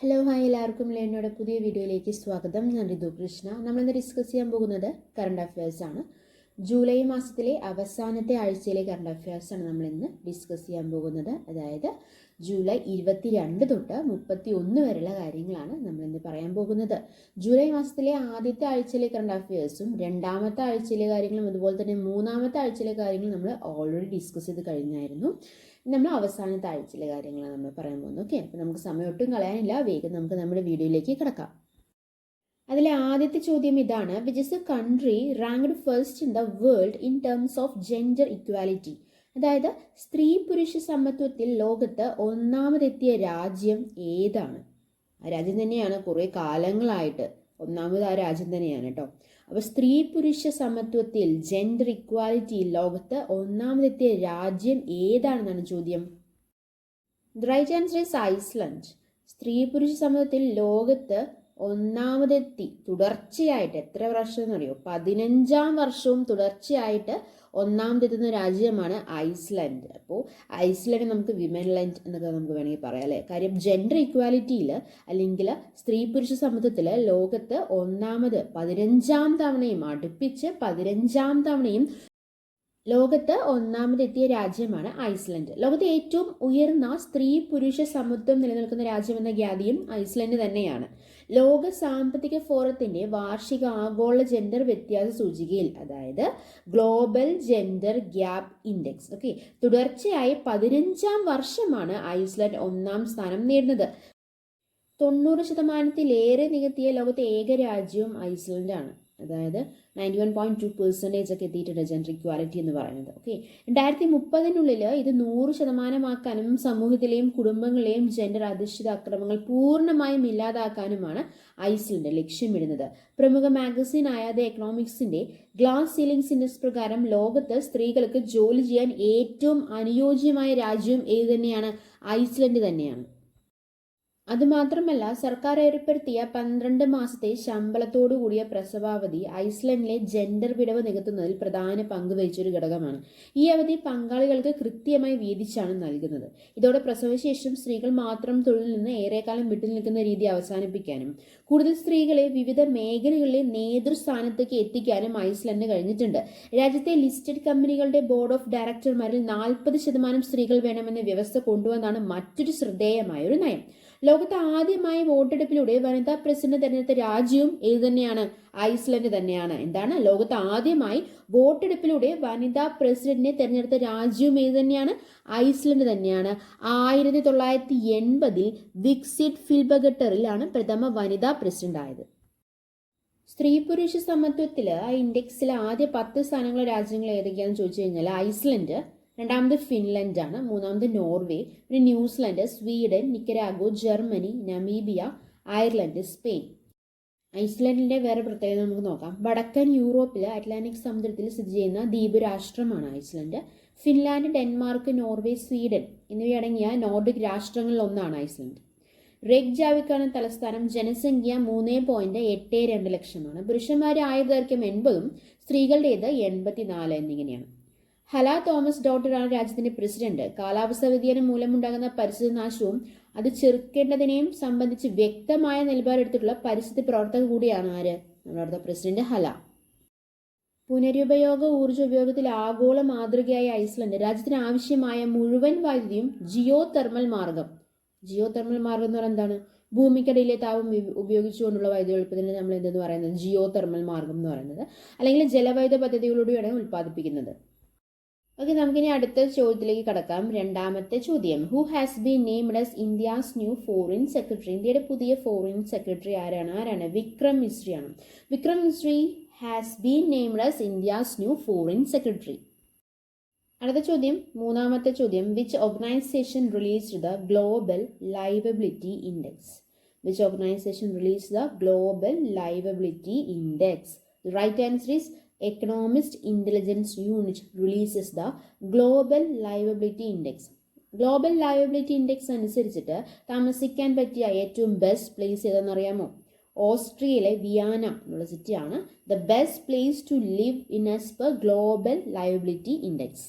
Hello hi എല്ലാവർക്കും ലേണയുടെ പുതിയ വീഡിയോയിലേക്ക് സ്വാഗതം. ഞാൻ ഋതു കൃഷ്ണ. നമ്മളിന്ന് ഡിസ്കസ് ചെയ്യാൻ പോകുന്നത് കറണ്ട് അഫയേഴ്സ് ആണ്. ജൂലൈ മാസത്തിലെ അവസാനത്തെ ആഴ്ചയിലെ കറണ്ട് അഫയേഴ്സ് ആണ് നമ്മളിന്ന് ഡിസ്കസ് ചെയ്യാൻ പോകുന്നത്. അതായത് ജൂലൈ 22 തൊട്ട് 31 വരെയുള്ള കാര്യങ്ങളാണ് നമ്മളിന്ന് പറയാൻ പോകുന്നത്. ജൂലൈ മാസത്തിലെ ആദ്യത്തെ ആഴ്ചയിലെ കറണ്ട് അഫയേഴ്സും രണ്ടാമത്തെ ആഴ്ചയിലെ കാര്യങ്ങളും അതുപോലെ തന്നെ മൂന്നാമത്തെ ആഴ്ചയിലെ കാര്യങ്ങളും നമ്മൾ ഓൾറെഡി ഡിസ്കസ് ചെയ്ത് കഴിഞ്ഞായിരുന്നു. നമ്മൾ അവസാനത്തെ ആഴ്ചയിലെ കാര്യങ്ങളാണ് നമ്മൾ പറയാൻ പോകുന്നത്. ഓക്കെ, അപ്പോൾ നമുക്ക് സമയം ഒട്ടും കളയാനില്ല, വേഗം നമുക്ക് നമ്മുടെ വീഡിയോയിലേക്ക് കിടക്കാം. അതിലെ ആദ്യത്തെ ചോദ്യം ഇതാണ്: which is A country ranked first in the world in terms of gender equality? അതായത് സ്ത്രീ പുരുഷ സമത്വത്തിൽ ലോകത്ത് ഒന്നാമതെത്തിയ രാജ്യം ഏതാണ്? ആ രാജ്യം തന്നെയാണ് കുറേ കാലങ്ങളായിട്ട് ഒന്നാമത് ആ രാജ്യം തന്നെയാണ് കേട്ടോ. അപ്പോൾ സ്ത്രീ പുരുഷ സമത്വത്തിൽ ജെൻഡർ ഇക്വാലിറ്റി ലോകത്ത് ഒന്നാമതെത്തിയ രാജ്യം ഏതാണെന്നാണ് ചോദ്യം. The right answer is Iceland. സ്ത്രീ പുരുഷ സമത്വത്തിൽ ലോകത്ത് ഒന്നാമതെത്തി തുടർച്ചയായിട്ട് എത്ര വർഷം എന്നറിയോ? 15ാം വർഷവും തുടർച്ചയായിട്ട് ഒന്നാമതെത്തുന്ന രാജ്യമാണ് ഐസ്ലൻഡ്. അപ്പോൾ ഐസ്ലൻഡ് നമുക്ക് വിമൻ ലാൻഡ് എന്നൊക്കെ നമുക്ക് വേണമെങ്കിൽ പറയാം അല്ലേ. കാര്യം ജെൻഡർ ഇക്വാലിറ്റിയിൽ അല്ലെങ്കിൽ സ്ത്രീ പുരുഷ സമത്വത്തിൽ ലോകത്ത് ഒന്നാമത് 15ാം തവണയും അടുപ്പിച്ച് 15ാം തവണയും ലോകത്ത് ഒന്നാമതെത്തിയ രാജ്യമാണ് ഐസ്ലൻഡ്. ലോകത്തെ ഏറ്റവും ഉയർന്ന സ്ത്രീ പുരുഷ സമത്വം നിലനിൽക്കുന്ന രാജ്യമെന്ന ഖ്യാതിയും ഐസ്ലൻഡ് തന്നെയാണ്. ലോക സാമ്പത്തിക ഫോറത്തിന്റെ വാർഷിക ആഗോള ജെൻഡർ വ്യത്യാസ സൂചികയിൽ, അതായത് global gender gap index, okay, തുടർച്ചയായി 15ാം വർഷമാണ് ഐസ്ലൻഡ് ഒന്നാം സ്ഥാനം നേടുന്നത്. 90% നികത്തിയ ലോകത്തെ ഏക രാജ്യവും ഐസ്ലൻഡാണ്. അതായത് 91.2% ഒക്കെ എത്തിയിട്ടുണ്ട് ജെൻഡർ ഇക്വാലിറ്റി എന്ന് പറയുന്നത്. ഓക്കെ, 2030 ഇത് 100% സമൂഹത്തിലെയും കുടുംബങ്ങളെയും ജെൻഡർ അധിഷ്ഠിത അക്രമങ്ങൾ പൂർണ്ണമായും ഇല്ലാതാക്കാനുമാണ് ഐസ്ലൻഡ് ലക്ഷ്യമിടുന്നത്. പ്രമുഖ മാഗസിനായ ദ എക്കണോമിക്സിന്റെ ഗ്ലാസ് സീലിംഗ്സ് ഇൻഡെക്സ് പ്രകാരം ലോകത്ത് സ്ത്രീകൾക്ക് ജോലി ചെയ്യാൻ ഏറ്റവും അനുയോജ്യമായ രാജ്യം ഏത് തന്നെയാണ്? ഐസ്ലൻഡ് തന്നെയാണ്. അതുമാത്രമല്ല, സർക്കാർ ഏർപ്പെടുത്തിയ 12 മാസത്തെ ശമ്പളത്തോടു കൂടിയ പ്രസവാവധി ഐസ്ലൻഡിലെ ജെൻഡർ വിടവ് നികത്തുന്നതിൽ പ്രധാന പങ്ക് വഹിച്ചൊരു ഘടകമാണ്. ഈ അവധി പങ്കാളികൾക്ക് കൃത്യമായി വീതിച്ചാണ് നൽകുന്നത്. ഇതോടെ പ്രസവശേഷം സ്ത്രീകൾ മാത്രം തൊഴിലിൽ നിന്ന് ഏറെക്കാലം വിട്ടു നിൽക്കുന്ന രീതി അവസാനിപ്പിക്കാനും കൂടുതൽ സ്ത്രീകളെ വിവിധ മേഖലകളിലെ നേതൃസ്ഥാനത്തേക്ക് എത്തിക്കാനും ഐസ്ലൻഡ് കഴിഞ്ഞിട്ടുണ്ട്. രാജ്യത്തെ ലിസ്റ്റഡ് കമ്പനികളുടെ ബോർഡ് ഓഫ് ഡയറക്ടർമാരിൽ 40% സ്ത്രീകൾ വേണമെന്ന വ്യവസ്ഥ കൊണ്ടുവന്നാണ് മറ്റൊരു ശ്രദ്ധേയമായ ഒരു നയം. ലോകത്ത് ആദ്യമായി വോട്ടെടുപ്പിലൂടെ വനിതാ പ്രസിഡന്റ് തെരഞ്ഞെടുത്ത രാജ്യവും ഏത് തന്നെയാണ്? ഐസ്ലൻഡ് തന്നെയാണ്. എന്താണ്? ലോകത്ത് ആദ്യമായി വോട്ടെടുപ്പിലൂടെ വനിതാ പ്രസിഡന്റിനെ തെരഞ്ഞെടുത്ത രാജ്യവും ഏത് തന്നെയാണ്? ഐസ്ലൻഡ് തന്നെയാണ്. 1980 വിക്സിറ്റ് ഫിൽബഗട്ടറിലാണ് പ്രഥമ വനിതാ പ്രസിഡന്റ് ആയത്. സ്ത്രീ പുരുഷ സമത്വത്തിൽ ആ ഇൻഡെക്സിലെ ആദ്യ 10 സ്ഥാനങ്ങൾ രാജ്യങ്ങൾ ഏതൊക്കെയാണെന്ന് ചോദിച്ചു കഴിഞ്ഞാൽ ഐസ്ലൻഡ്, രണ്ടാമത് ഫിൻലൻഡ് ആണ്, മൂന്നാമത് നോർവേ, പിന്നെ New Zealand, Sweden, Nicaragua, Germany, Namibia, Ireland, Spain. ഐസ്ലൻഡിന്റെ വേറെ പ്രത്യേകത നമുക്ക് നോക്കാം. വടക്കൻ യൂറോപ്പിൽ അറ്റ്ലാന്റിക് സമുദ്രത്തിൽ സ്ഥിതി ചെയ്യുന്ന ദ്വീപ് രാഷ്ട്രമാണ് Iceland. Finland, Denmark, Norway, Sweden എന്നിവയടങ്ങിയ നോർഡിക് രാഷ്ട്രങ്ങളിൽ ഒന്നാണ് ഐസ്ലൻഡ്. റെയ്ക്ജാവിക്കാണ് തലസ്ഥാനം. ജനസംഖ്യ 3.82 ലക്ഷമാണ്. പുരുഷന്മാരുടെ ആയുർദൈർഘ്യം 80ഉം സ്ത്രീകളുടേത് 84 എന്നിങ്ങനെയാണ്. ഹല തോമസ് ഡോട്ടറാണ് രാജ്യത്തിന്റെ പ്രസിഡന്റ്. കാലാവസ്ഥാ വ്യതിയാനം മൂലമുണ്ടാകുന്ന പരിസ്ഥിതി നാശവും അത് ചെറുക്കേണ്ടതിനെയും സംബന്ധിച്ച് വ്യക്തമായ നിലപാടെടുത്തിട്ടുള്ള പരിസ്ഥിതി പ്രവർത്തക കൂടിയാണ് ആര്? നമ്മുടെ പ്രസിഡന്റ് ഹല. പുനരുപയോഗ ഊർജ്ജ ഉപയോഗത്തിൽ ആഗോള മാതൃകയായ ഐസ്ലൻഡ് രാജ്യത്തിന് ആവശ്യമായ മുഴുവൻ വൈദ്യുതിയും ജിയോ തെർമൽ മാർഗം എന്ന് പറയുന്നത് എന്താണ്? ഭൂമിക്കടിയിലെ താപം ഉപയോഗിച്ചുകൊണ്ടുള്ള വൈദ്യുതി ഉൽപ്പാദനത്തിന് നമ്മൾ എന്തെന്ന് പറയുന്നത്? ജിയോ തെർമൽ മാർഗം എന്ന് പറയുന്നത്, അല്ലെങ്കിൽ ജലവൈദ്യുത പദ്ധതികളിലൂടെയാണ് ഉൽപ്പാദിപ്പിക്കുന്നത്. ഓക്കെ, നമുക്കിനി അടുത്ത ചോദ്യത്തിലേക്ക് കടക്കാം. രണ്ടാമത്തെ ചോദ്യം: who has been named as India's new foreign secretary? ഇന്ത്യയുടെ പുതിയ ഫോറിൻ സെക്രട്ടറി ആരാണ്? വിക്രം മിശ്രി ആണ്. Vikram Misri has been named as India's new foreign secretary. അടുത്ത ചോദ്യം, മൂന്നാമത്തെ ചോദ്യം: which organisation released the global liveability index? Which organisation released the global liveability index? The right answer is Economist Intelligence Unit releases the Global Livability Index. Global liveability index അനുസരിച്ചിട്ട് താമസിക്കാൻ പറ്റിയ ഏറ്റവും best place ഏതെന്നറിയാമോ? ഓസ്ട്രിയയിലെ Vienna എന്നുള്ള സിറ്റിയാണ് the best place to live in as per global liveability index.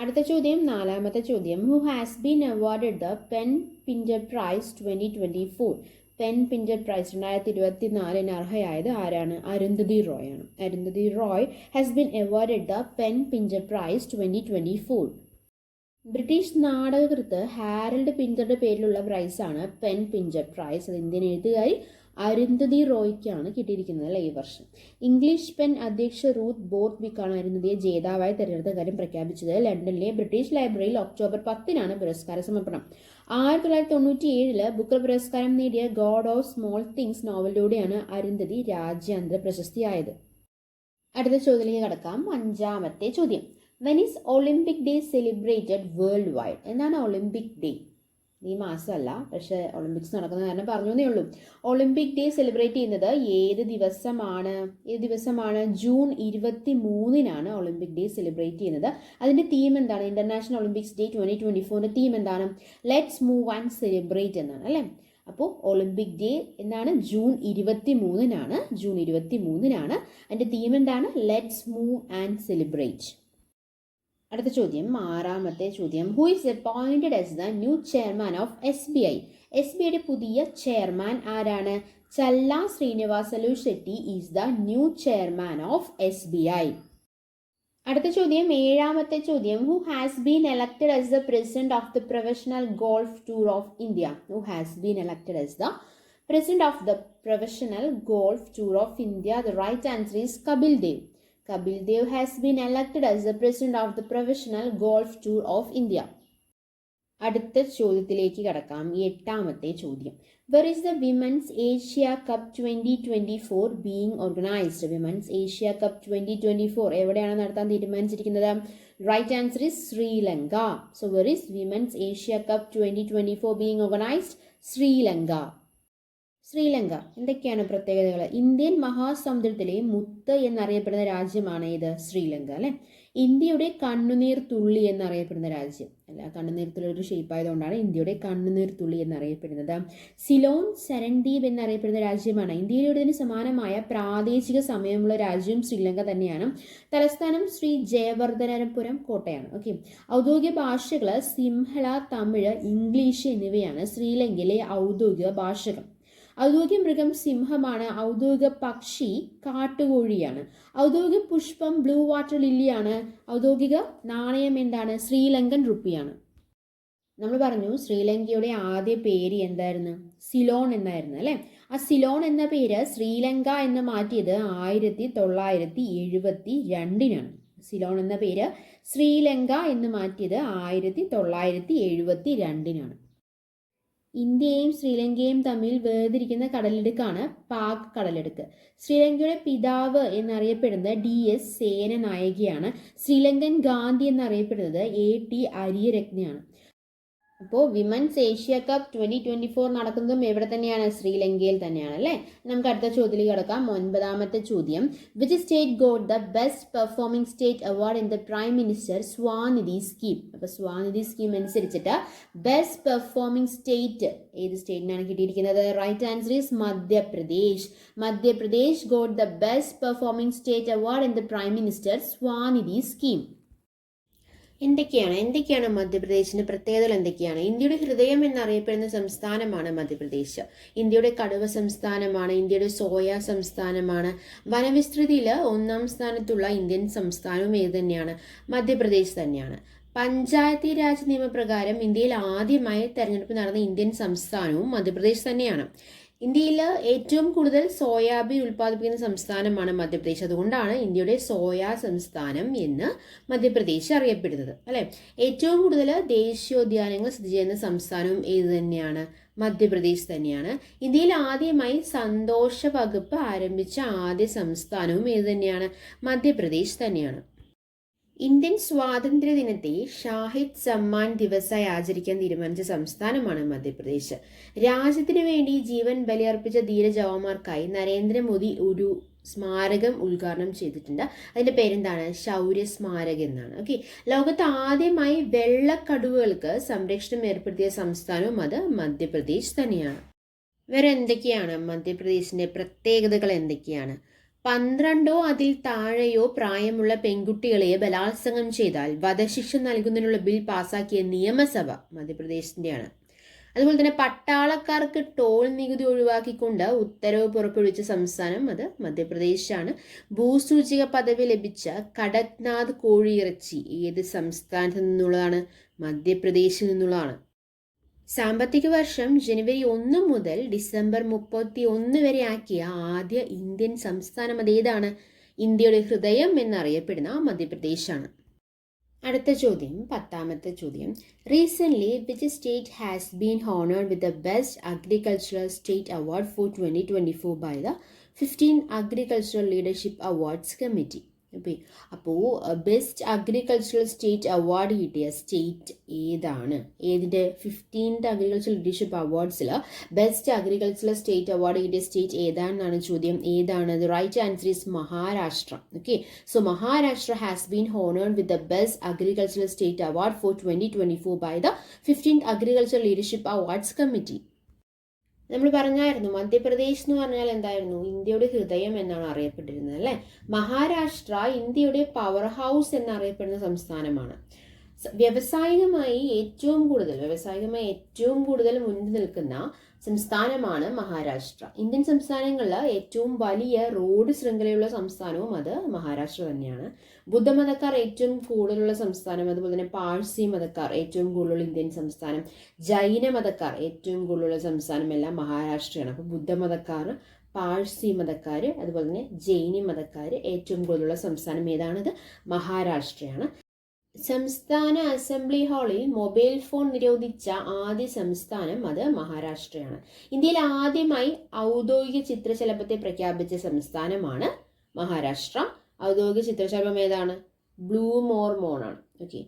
അടുത്ത ചോദ്യം, നാലാമത്തെ ചോദ്യം. Who has been awarded the PEN Pinter prize 2024? PEN Pinter prize 2024 അർഹയായത് ആരാണ്? അരുന്ധതി റോയ് ആണ്. Arundhati Roy has been awarded the PEN Pinter prize 2024. British നാടകകൃത്ത് ഹാരൽഡ് പിഞ്ചറുടെ പേരിലുള്ള പ്രൈസാണ് പെൻ പിഞ്ചർ പ്രൈസ്. അത് ഇന്ത്യൻ എഴുത്തുകാരി അരുന്ധതി റോയ്ക്കാണ് കിട്ടിയിരിക്കുന്നത് അല്ലേ ഈ വർഷം. ഇംഗ്ലീഷ് പെൻ അധ്യക്ഷ റൂത്ത് ബോർത്ത്വിക്കാണ് അരുന്ധതിയെ ജേതാവായി തെരഞ്ഞെടുത്ത കാര്യം പ്രഖ്യാപിച്ചത്. ലണ്ടനിലെ ബ്രിട്ടീഷ് ലൈബ്രറിയിൽ ഒക്ടോബർ 10 പുരസ്കാര സമർപ്പണം. 1997 ബുക്കർ പുരസ്കാരം നേടിയ ഗോഡ് ഓഫ് സ്മോൾ തിങ്സ് നോവലിലൂടെയാണ് അരുന്ധതി രാജ്യാന്തര പ്രശസ്തിയായത്. അടുത്ത ചോദ്യത്തിലേക്ക് കടക്കാം. അഞ്ചാമത്തെ ചോദ്യം. When is Olympic Day celebrated worldwide? എന്താണ് ഒളിമ്പിക് ഡേ? ഈ മാസമല്ല, പക്ഷേ ഒളിമ്പിക്സ് നടക്കുന്ന കാരണം പറഞ്ഞേ ഉള്ളൂ. ഒളിമ്പിക് ഡേ സെലിബ്രേറ്റ് ചെയ്യുന്നത് ഏത് ദിവസമാണ്? ജൂൺ 23 ഒളിമ്പിക് ഡേ സെലിബ്രേറ്റ് ചെയ്യുന്നത്. അതിൻ്റെ തീം എന്താണ്? ഇന്റർനാഷണൽ ഒളിമ്പിക്സ് ഡേ 2024 തീം എന്താണ്? ലെറ്റ്സ് മൂവ് ആൻഡ് സെലിബ്രേറ്റ് എന്നാണ് അല്ലേ. അപ്പോൾ ഒളിമ്പിക് ഡേ എന്നാണ് ജൂൺ 23 അതിൻ്റെ തീം എന്താണ്? Let's move and celebrate. അടുത്ത ചോദ്യം, ആറാമത്തെ ചോദ്യം. Who is appointed as the new chairman of SBI? SBIയുടെ പുതിയ ചെയർമാൻ ആരാണ്? Challa Srinivasulu Setty is the new chairman of SBI. അടുത്ത ചോദ്യം, ഏഴാമത്തെ ചോദ്യം. Who has been elected as the president of the professional golf tour of India? Who has been elected as the president of the Professional Golf Tour of India? The right answer is Kapil Dev. Kapil Dev has been elected as the president of the Professional Golf Tour of India. അടുത്ത ചോദ്യത്തിലേക്ക് കടക്കാം. എട്ടാമത്തെ ചോദ്യം. Where is the Women's Asia Cup 2024 being organized? Women's Asia Cup 2024 എവിടെയാണ് നടത്താൻ തീരുമാനിച്ചിരിക്കുന്നത്? Right answer is Sri Lanka. So where is Women's Asia Cup 2024 being organized? Sri Lanka. Sri Lanka. എന്തൊക്കെയാണ് പ്രത്യേകതകൾ? ഇന്ത്യൻ മഹാസമുദ്രത്തിലെ മുത്ത് എന്നറിയപ്പെടുന്ന രാജ്യമാണ് ഇത്? ശ്രീലങ്ക അല്ലെ. ഇന്ത്യയുടെ കണ്ണുനീർ തുള്ളി എന്നറിയപ്പെടുന്ന രാജ്യം അല്ല, കണ്ണുനീർ തുള്ളി ഒരു ഷേപ്പ് ആയതുകൊണ്ടാണ് ഇന്ത്യയുടെ കണ്ണുനീർ തുള്ളി എന്നറിയപ്പെടുന്നത്. സിലോൺ സരൺദ്വീപ് എന്നറിയപ്പെടുന്ന രാജ്യമാണ്. ഇന്ത്യയിലുടേതിന് സമാനമായ പ്രാദേശിക സമയമുള്ള രാജ്യവും ശ്രീലങ്ക തന്നെയാണ്. തലസ്ഥാനം ശ്രീ ജയവർദ്ധനപുരം കോട്ടയാണ്. ഓക്കെ. ഔദ്യോഗിക ഭാഷകൾ സിംഹള, തമിഴ്, ഇംഗ്ലീഷ് എന്നിവയാണ് ശ്രീലങ്കയിലെ ഔദ്യോഗിക ഭാഷകൾ. ഔദ്യോഗിക മൃഗം സിംഹമാണ്. ഔദ്യോഗിക പക്ഷി കാട്ടുകോഴിയാണ്. ഔദ്യോഗിക പുഷ്പം ബ്ലൂ വാട്ടർ ലില്ലിയാണ്. ഔദ്യോഗിക നാണയം എന്താണ്? ശ്രീലങ്കൻ റുപ്പിയാണ്. നമ്മൾ പറഞ്ഞു ശ്രീലങ്കയുടെ ആദ്യ പേര് എന്തായിരുന്നു? സിലോൺ എന്നായിരുന്നു അല്ലേ. ആ സിലോൺ എന്ന പേര് ശ്രീലങ്ക എന്ന് മാറ്റിയത് 1972 സിലോൺ എന്ന പേര് ശ്രീലങ്ക എന്ന് മാറ്റിയത് 1972 ഇന്ത്യയും ശ്രീലങ്കയും തമ്മിൽ വേർതിരിക്കുന്ന കടലിടുക്കാണ് പാക് കടലിടുക്ക്. ശ്രീലങ്കയുടെ പിതാവ് എന്നറിയപ്പെടുന്നത് DS സേനനായകയാണ്. ശ്രീലങ്കൻ ഗാന്ധി എന്നറിയപ്പെടുന്നത് AT അരിയരത്നയാണ്. അപ്പോൾ വിമൻസ് ഏഷ്യ കപ്പ് 2024 നടക്കുന്നതും എവിടെ തന്നെയാണ്? ശ്രീലങ്കയിൽ തന്നെയാണ് അല്ലേ. നമുക്ക് അടുത്ത ചോദ്യത്തിലേക്ക് കടക്കാം. 9ാമത്തെ ചോദ്യം. Which state got the best performing state award in the prime minister Svanidhi scheme? അപ്പോൾ സ്വാനിധി സ്കീം അനുസരിച്ചിട്ട് ബെസ്റ്റ് പെർഫോമിംഗ് സ്റ്റേറ്റ് ഏത് സ്റ്റേറ്റിനാണ് കിട്ടിയിരിക്കുന്നത്? Right answer is Madhya Pradesh. Madhya Pradesh got the best performing state award in the prime minister Svanidhi scheme. എന്തൊക്കെയാണ് മധ്യപ്രദേശിന്റെ പ്രത്യേകതകൾ എന്തൊക്കെയാണ്? ഇന്ത്യയുടെ ഹൃദയം എന്നറിയപ്പെടുന്ന സംസ്ഥാനമാണ് മധ്യപ്രദേശ്. ഇന്ത്യയുടെ കടുവ സംസ്ഥാനമാണ്. ഇന്ത്യയുടെ സോയ സംസ്ഥാനമാണ്. വനവിസ്തൃതിയിൽ 1ാം സ്ഥാനത്തുള്ള ഇന്ത്യൻ സംസ്ഥാനവും ഏത് തന്നെയാണ്? മധ്യപ്രദേശ് തന്നെയാണ്. പഞ്ചായത്തി രാജ് നിയമപ്രകാരം ഇന്ത്യയിൽ ആദ്യമായി തെരഞ്ഞെടുപ്പ് നടന്ന ഇന്ത്യൻ സംസ്ഥാനവും മധ്യപ്രദേശ് തന്നെയാണ്. ഇന്ത്യയിൽ ഏറ്റവും കൂടുതൽ സോയാബീൻ ഉൽപ്പാദിപ്പിക്കുന്ന സംസ്ഥാനമാണ് മധ്യപ്രദേശ്. അതുകൊണ്ടാണ് ഇന്ത്യയുടെ സോയാ സംസ്ഥാനം എന്ന് മധ്യപ്രദേശ് അറിയപ്പെടുന്നത് അല്ലെ. ഏറ്റവും കൂടുതൽ ദേശീയോദ്യാനങ്ങൾ സ്ഥിതി ചെയ്യുന്ന സംസ്ഥാനവും ഏത് തന്നെയാണ്? മധ്യപ്രദേശ് തന്നെയാണ്. ഇന്ത്യയിൽ ആദ്യമായി സന്തോഷ വകുപ്പ് ആരംഭിച്ച ആദ്യ സംസ്ഥാനവും ഏത് തന്നെയാണ്? മധ്യപ്രദേശ് തന്നെയാണ്. ഇന്ത്യൻ സ്വാതന്ത്ര്യ ദിനത്തെ ഷാഹിദ് സമ്മാൻ ദിവസായി ആചരിക്കാൻ തീരുമാനിച്ച സംസ്ഥാനമാണ് മധ്യപ്രദേശ്. രാജ്യത്തിന് വേണ്ടി ജീവൻ ബലിയർപ്പിച്ച ധീര ജവാന്മാർക്കായി നരേന്ദ്രമോദി ഒരു സ്മാരകം ഉദ്ഘാടനം ചെയ്തിട്ടുണ്ട്. അതിന്റെ പേരെന്താണ്? ശൗര്യ സ്മാരകം എന്നാണ്. ഓക്കെ. ലോകത്ത് ആദ്യമായി വെള്ളക്കടുവകൾക്ക് സംരക്ഷണം ഏർപ്പെടുത്തിയ സംസ്ഥാനവും അത് മധ്യപ്രദേശ് തന്നെയാണ്. വേറെ എന്തൊക്കെയാണ് മധ്യപ്രദേശിന്റെ പ്രത്യേകതകൾ? എന്തൊക്കെയാണ്? 12 അതിൽ താഴെയോ പ്രായമുള്ള പെൺകുട്ടികളെ ബലാത്സംഗം ചെയ്താൽ വധശിക്ഷ നൽകുന്നതിനുള്ള ബിൽ പാസാക്കിയ നിയമസഭ മധ്യപ്രദേശിന്റെയാണ്. അതുപോലെ തന്നെ പട്ടാളക്കാർക്ക് ടോൾ നികുതി ഒഴിവാക്കിക്കൊണ്ട് ഉത്തരവ് പുറപ്പെടുവിച്ച സംസ്ഥാനം അത് മധ്യപ്രദേശാണ്. ഭൂസൂചിക പദവി ലഭിച്ച കടക്നാഥ് കോഴിയിറച്ചി ഏത് സംസ്ഥാനത്ത് നിന്നുള്ളതാണ്? മധ്യപ്രദേശിൽ നിന്നുള്ളതാണ്. സാമ്പത്തിക വർഷം ജനുവരി 1 മുതൽ ഡിസംബർ 31 വരെ ആക്കിയ ആദ്യ ഇന്ത്യൻ സംസ്ഥാനം അതേതാണ്? ഇന്ത്യയുടെ ഹൃദയം എന്നറിയപ്പെടുന്ന മധ്യപ്രദേശാണ്. അടുത്ത ചോദ്യം, 10ാമത്തെ ചോദ്യം. Recently which state has been honoured with the best agricultural state award for 2024 by the 15 agricultural leadership awards committee? അപ്പോൾ ബെസ്റ്റ് അഗ്രികൾച്ചറൽ സ്റ്റേറ്റ് അവാർഡ് കിട്ടിയ സ്റ്റേറ്റ് ഏതാണ്? ഏതിൻ്റെ 15th അഗ്രികൾച്ചറൽ ലീഡർഷിപ്പ് അവാർഡ്സിൽ ബെസ്റ്റ് അഗ്രികൾച്ചറൽ സ്റ്റേറ്റ് അവാർഡ് കിട്ടിയ state ഏതാണെന്നാണ് ചോദ്യം. ഏതാണ്? The right answer is Maharashtra. Okay, so Maharashtra has been honoured with the best agricultural state award for 2024 by the 15th agricultural leadership awards committee. നമ്മൾ പറഞ്ഞായിരുന്നു മധ്യപ്രദേശ് എന്ന് പറഞ്ഞാൽ എന്തായിരുന്നു? ഇന്ത്യയുടെ ഹൃദയം എന്നാണ് അറിയപ്പെട്ടിരുന്നത് അല്ലേ. മഹാരാഷ്ട്ര ഇന്ത്യയുടെ പവർ ഹൗസ് എന്നറിയപ്പെടുന്ന സംസ്ഥാനമാണ്. വ്യവസായികമായി ഏറ്റവും കൂടുതൽ മുന്നിൽ നിൽക്കുന്ന സംസ്ഥാനമാണ് മഹാരാഷ്ട്ര. ഇന്ത്യൻ സംസ്ഥാനങ്ങളിൽ ഏറ്റവും വലിയ റോഡ് ശൃംഖലയുള്ള സംസ്ഥാനവും അത് മഹാരാഷ്ട്ര തന്നെയാണ്. ബുദ്ധമതക്കാർ ഏറ്റവും കൂടുതലുള്ള സംസ്ഥാനം, അതുപോലെ തന്നെ പാഴ്സി മതക്കാർ ഏറ്റവും കൂടുതലുള്ള ഇന്ത്യൻ സംസ്ഥാനം, ജൈന മതക്കാർ ഏറ്റവും കൂടുതലുള്ള സംസ്ഥാനം എല്ലാം മഹാരാഷ്ട്രയാണ്. അപ്പോൾ ബുദ്ധമതക്കാർ, പാഴ്സി മതക്കാർ, അതുപോലെ തന്നെ ജൈനി മതക്കാർ ഏറ്റവും കൂടുതലുള്ള സംസ്ഥാനം ഏതാണത്? മഹാരാഷ്ട്രയാണ്. സംസ്ഥാന അസംബ്ലി ഹാളിൽ മൊബൈൽ ഫോൺ നിരോധിച്ച ആദ്യ സംസ്ഥാനം അത് മഹാരാഷ്ട്രയാണ്. ഇന്ത്യയിൽ ആദ്യമായി ഔദ്യോഗിക ചിത്രശലഭത്തെ പ്രഖ്യാപിച്ച സംസ്ഥാനമാണ് മഹാരാഷ്ട്ര. ഔദ്യോഗിക ചിത്രശലഭം ഏതാണ്? ബ്ലൂ മോർമോൺ ആണ്. ഓക്കെ,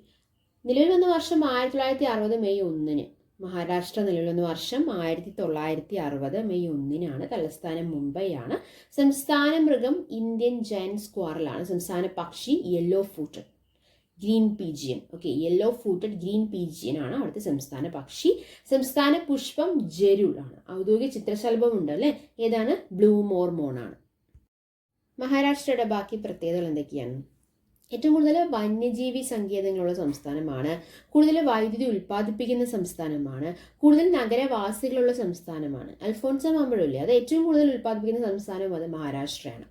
നിലവിൽ വന്ന വർഷം 1960 മെയ് 1. മഹാരാഷ്ട്ര നിലവിൽ വന്ന വർഷം 1960 മെയ് 1. തലസ്ഥാനം മുംബൈ ആണ്. സംസ്ഥാന മൃഗം ഇന്ത്യൻ ജയന്റ് സ്ക്വാറലാണ്. സംസ്ഥാന പക്ഷി yellow footed green pigeon. Okay, yellow footed green pigeon ആണ് അവിടുത്തെ സംസ്ഥാന പക്ഷി. സംസ്ഥാന പുഷ്പം ജരുൾ ആണ്. ഔദ്യോഗിക ചിത്രശലഭം ഉണ്ട് അല്ലേ, ഏതാണ്? ബ്ലൂ മോർമോൺ ആണ്. മഹാരാഷ്ട്രയുടെ ബാക്കി പ്രത്യേകതകൾ എന്തൊക്കെയാണ്? ഏറ്റവും കൂടുതൽ വന്യജീവി സങ്കേതങ്ങളുള്ള സംസ്ഥാനമാണ്. കൂടുതൽ വൈദ്യുതി ഉൽപ്പാദിപ്പിക്കുന്ന സംസ്ഥാനമാണ്. കൂടുതൽ നഗരവാസികളുള്ള സംസ്ഥാനമാണ്. അൽഫോൺസ മാമ്പഴമില്ലേ, അത് ഏറ്റവും കൂടുതൽ ഉൽപ്പാദിപ്പിക്കുന്ന സംസ്ഥാനം അത് മഹാരാഷ്ട്രയാണ്.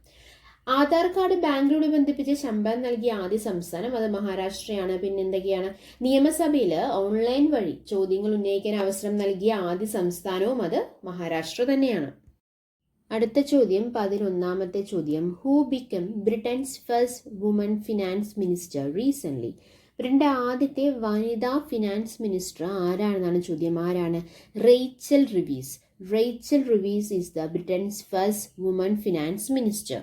ആധാർ കാർഡ് ബാങ്കിലൂടെ ബന്ധിപ്പിച്ച് ശമ്പളം നൽകിയ ആദ്യ സംസ്ഥാനം അത് മഹാരാഷ്ട്രയാണ്. പിന്നെ എന്തൊക്കെയാണ്? നിയമസഭയിൽ ഓൺലൈൻ വഴി ചോദ്യങ്ങൾ ഉന്നയിക്കാൻ അവസരം നൽകിയ ആദ്യ സംസ്ഥാനവും അത് മഹാരാഷ്ട്ര തന്നെയാണ്. അടുത്ത ചോദ്യം, 11ാമത്തെ ചോദ്യം. Who become Britain's first woman finance minister recently? ബ്രിട്ടൻ്റെ ആദ്യത്തെ വനിതാ ഫിനാൻസ് മിനിസ്റ്റർ ആരാണെന്നാണ് ചോദ്യം. ആരാണ്? Rachel Reeves. Rachel Reeves is the Britain's first woman finance minister.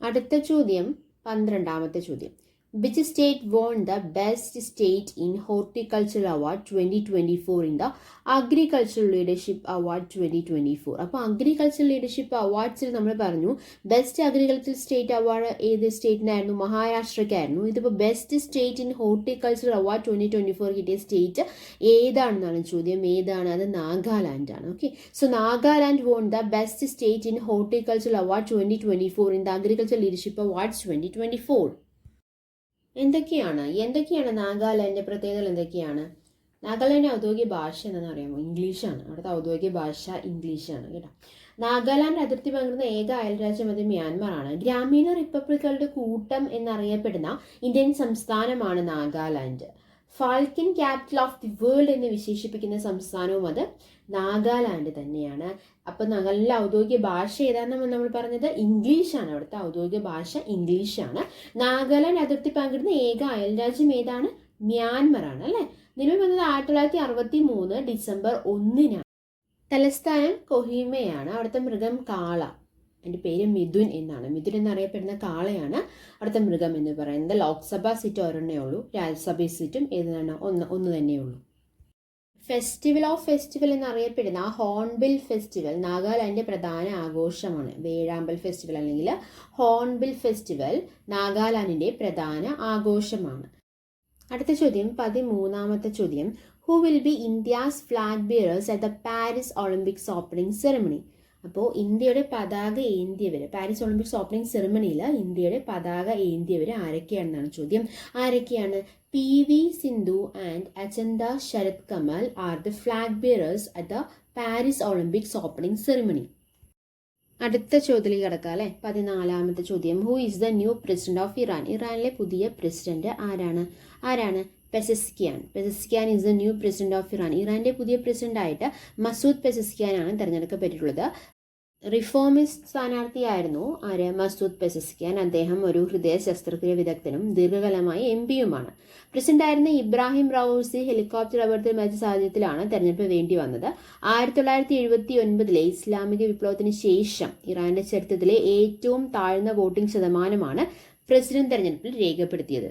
അടുത്ത ചോദ്യം, 12ാമത്തെ ചോദ്യം. Which state won the Best State in Horticulture Award 2024 in the Agricultural Leadership Award 2024? അപ്പോൾ അഗ്രികൾച്ചറൽ ലീഡർഷിപ്പ് അവാർഡ്സിൽ നമ്മൾ പറഞ്ഞു ബെസ്റ്റ് അഗ്രികൾച്ചറൽ സ്റ്റേറ്റ് അവാർഡ് ഏത് സ്റ്റേറ്റിനായിരുന്നു? മഹാരാഷ്ട്രയ്ക്കായിരുന്നു. ഇതിപ്പോൾ best state in horticulture award 2024 കിട്ടിയ state ഏതാണെന്നാണ് ചോദ്യം. ഏതാണ്? അത് നാഗാലാൻഡ് ആണ്. Okay, so Nagaland won the best state in horticulture award 2024 in the agriculture leadership awards 2024. എന്തൊക്കെയാണ് നാഗാലാൻഡിൻ്റെ പ്രത്യേകതകൾ എന്തൊക്കെയാണ്? നാഗാലാൻഡ് ഔദ്യോഗിക ഭാഷ എന്താണെന്ന് അറിയാമോ? ഇംഗ്ലീഷാണ്. അവിടുത്തെ ഔദ്യോഗിക ഭാഷ ഇംഗ്ലീഷാണ് കേട്ടോ. നാഗാലാൻഡ് അതിർത്തി പങ്കിടുന്ന ഏക അയൽരാജ്യം അത് മ്യാൻമറാണ്. ഗ്രാമീണ റിപ്പബ്ലിക്കുകളുടെ കൂട്ടം എന്നറിയപ്പെടുന്ന ഇന്ത്യൻ സംസ്ഥാനമാണ് Nagaland. Falcon capital of the world എന്ന് വിശേഷിപ്പിക്കുന്ന സംസ്ഥാനവും അത് നാഗാലാൻഡ് തന്നെയാണ്. അപ്പോൾ നാഗാലാൻഡിലെ ഔദ്യോഗിക ഭാഷ ഏതാണെന്ന് നമ്മൾ പറഞ്ഞത് ഇംഗ്ലീഷാണ്. അവിടുത്തെ ഔദ്യോഗിക ഭാഷ ഇംഗ്ലീഷാണ്. നാഗാലാൻഡ് അതിർത്തി പങ്കിടുന്ന ഏക അയൽരാജ്യം ഏതാണ്? മ്യാൻമറാണ് അല്ലേ. നിലവിൽ വന്നത് 1963 ഡിസംബർ 1. തലസ്ഥാനം കൊഹിമയാണ്. അവിടുത്തെ മൃഗം കാള. എൻ്റെ പേര് മിഥുൻ എന്നാണ്. മിഥുൻ എന്നറിയപ്പെടുന്ന കാളയാണ് അവിടുത്തെ മൃഗം എന്ന് പറയുന്നത്. ലോക്സഭാ സീറ്റ് ഒരെണ്ണേ ഉള്ളൂ. രാജ്യസഭ സീറ്റും ഏതാണ്? ഒന്ന് തന്നെയുള്ളൂ. ഫെസ്റ്റിവൽ ഓഫ് ഫെസ്റ്റിവൽ എന്നറിയപ്പെടുന്ന ഹോൺബിൽ ഫെസ്റ്റിവൽ നാഗാലാൻഡിൻ്റെ പ്രധാന ആഘോഷമാണ്. വേഴാമ്പൽ ഫെസ്റ്റിവൽ അല്ലെങ്കിൽ ഹോൺബിൽ ഫെസ്റ്റിവൽ നാഗാലാൻഡിൻ്റെ പ്രധാന ആഘോഷമാണ്. അടുത്ത ചോദ്യം, 13ാമത്തെ ചോദ്യം. Who will be India's flag bearers at the Paris Olympics opening ceremony? അപ്പോൾ ഇന്ത്യയുടെ പതാക ഏന്തിയവർ, പാരീസ് ഒളിമ്പിക്സ് ഓപ്പണിംഗ് സെറിമണിയിൽ ഇന്ത്യയുടെ പതാക ഏന്തിയവർ ആരൊക്കെയാണെന്നാണ് ചോദ്യം. ആരൊക്കെയാണ്? PV Sindhu and Achanta Sharath Kamal are the flag bearers at the Paris Olympics opening ceremony. അടുത്ത ചോദ്യത്തിലേക്ക് കിടക്കാം അല്ലേ. 14ാമത്തെ ചോദ്യം. Who is the new president of Iran? ഇറാനിലെ പുതിയ പ്രസിഡന്റ് ആരാണ്? Pezeshkian is the new president of Iran. ഇറാന്റെ പുതിയ പ്രസിഡന്റായിട്ട് മസൂദ് പെസസ്കിയാനാണ് തിരഞ്ഞെടുക്കപ്പെട്ടിട്ടുള്ളത്. റിഫോമിസ്റ്റ് സ്ഥാനാർത്ഥിയായിരുന്നു മസൂദ് പെസസ്കിയാൻ. അദ്ദേഹം ഒരു ഹൃദയ ശസ്ത്രക്രിയ വിദഗ്ധനും ദീർഘകാലമായി MP-യുമാണ്. പ്രസിഡന്റായിരുന്ന ഇബ്രാഹിം റൌസി ഹെലികോപ്റ്റർ അപകടത്തിൽ മരിച്ച സാഹചര്യത്തിലാണ് തെരഞ്ഞെടുപ്പ് വേണ്ടി വന്നത്. 1979 ഇസ്ലാമിക വിപ്ലവത്തിന് ശേഷം ഇറാന്റെ ചരിത്രത്തിലെ ഏറ്റവും താഴ്ന്ന വോട്ടിംഗ് ശതമാനമാണ് പ്രസിഡന്റ് തെരഞ്ഞെടുപ്പിൽ രേഖപ്പെടുത്തിയത്.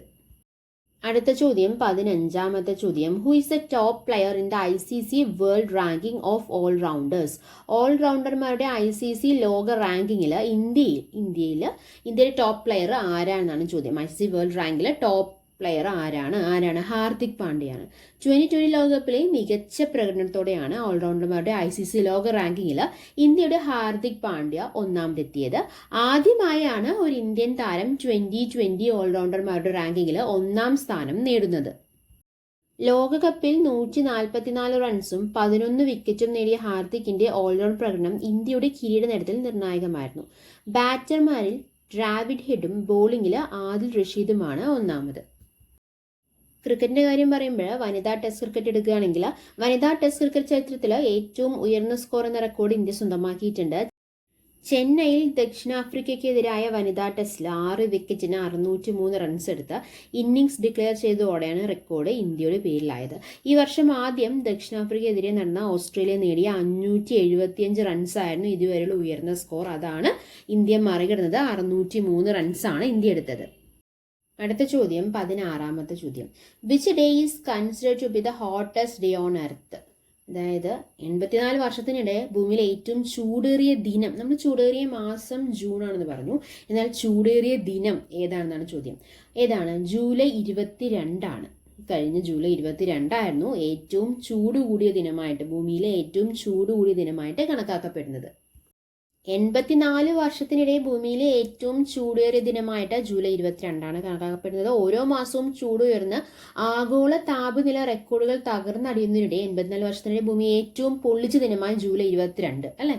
അടുത്ത ചോദ്യം 15ാമത്തെ ചോദ്യം. Who is the top player in the ICC world ranking of all rounders? ഓൾറൗണ്ടർമാരുടെ ICC ലോക റാങ്കിങ്ങിൽ ഇന്ത്യയുടെ ടോപ്പ് പ്ലെയർ ആരാണെന്നാണ് ചോദ്യം. ICC വേൾഡ് റാങ്കിൽ ടോപ്പ് പ്ലെയർ ആരാണ്? ഹാർദിക് പാണ്ഡ്യയാണ്. 2020 ലോകകപ്പിലെ മികച്ച പ്രകടനത്തോടെയാണ് ഓൾറൗണ്ടർമാരുടെ ICC ലോക റാങ്കിങ്ങിൽ ഇന്ത്യയുടെ ഹാർദിക് പാണ്ഡ്യ ഒന്നാമതെത്തിയത്. ആദ്യമായാണ് ഒരു ഇന്ത്യൻ താരം 2020 ഓൾറൗണ്ടർമാരുടെ റാങ്കിങ്ങിൽ ഒന്നാം സ്ഥാനം നേടുന്നത്. ലോകകപ്പിൽ 144 റൺസും 11 വിക്കറ്റും നേടിയ ഹാർദിക്കിന്റെ ഓൾറൗണ്ട് പ്രകടനം ഇന്ത്യയുടെ കിരീട നേട്ടത്തിൽ നിർണായകമായിരുന്നു. ബാറ്റർമാരിൽ ഡ്രാവിഡ് ഹെഡും ബോളിംഗിൽ ആദിൽ റഷീദുമാണ് ഒന്നാമത്. ക്രിക്കറ്റിന്റെ കാര്യം പറയുമ്പോൾ വനിതാ ടെസ്റ്റ് ക്രിക്കറ്റ് എടുക്കുകയാണെങ്കിൽ വനിതാ ടെസ്റ്റ് ക്രിക്കറ്റ് ചരിത്രത്തിൽ ഏറ്റവും ഉയർന്ന സ്കോർ എന്ന റെക്കോർഡ് ഇന്ത്യ സ്വന്തമാക്കിയിട്ടുണ്ട്. ചെന്നൈയിൽ ദക്ഷിണാഫ്രിക്കയ്ക്കെതിരായ വനിതാ ടെസ്റ്റിൽ 6 വിക്കറ്റിന് 603 റൺസ് എടുത്ത് ഇന്നിംഗ്സ് ഡിക്ലെയർ ചെയ്തതോടെയാണ് റെക്കോർഡ് ഇന്ത്യയുടെ പേരിലായത്. ഈ വർഷം ആദ്യം ദക്ഷിണാഫ്രിക്കയ്ക്കെതിരെ നടന്ന ഓസ്ട്രേലിയ നേടിയ 575 റൺസായിരുന്നു ഇതുവരെയുള്ള ഉയർന്ന സ്കോർ. അതാണ് ഇന്ത്യ മറികടന്നത്. 603 റൺസാണ് ഇന്ത്യ എടുത്തത്. അടുത്ത ചോദ്യം 16ാമത്തെ ചോദ്യം. Which day is considered to be the hottest day on earth? അതായത് 84 വർഷത്തിനിടെ ഭൂമിയിലെ ഏറ്റവും ചൂടേറിയ ദിനം, നമ്മൾ ചൂടേറിയ മാസം ജൂൺ ആണെന്ന് പറഞ്ഞു, എന്നാൽ ചൂടേറിയ ദിനം ഏതാണെന്നാണ് ചോദ്യം. ജൂലൈ 22 കഴിഞ്ഞ ജൂലൈ 22 ഏറ്റവും ചൂട് കൂടിയ ദിനമായിട്ട്, ഭൂമിയിലെ ഏറ്റവും ചൂട് കൂടിയ ദിനമായിട്ട് കണക്കാക്കപ്പെടുന്നത്. 84 വർഷത്തിനിടെ ഭൂമിയിലെ ഏറ്റവും ചൂടേറിയ ദിനമായിട്ട് ജൂലൈ 22 കണക്കാക്കപ്പെടുന്നത്. ഓരോ മാസവും ചൂടുയർന്ന് ആഗോള താപനില റെക്കോർഡുകൾ തകർന്നടിയുന്നതിനിടെ 84 വർഷത്തിനിടെ ഭൂമി ഏറ്റവും പൊള്ളിച്ച ദിനമായി ജൂലൈ 22 അല്ലെ.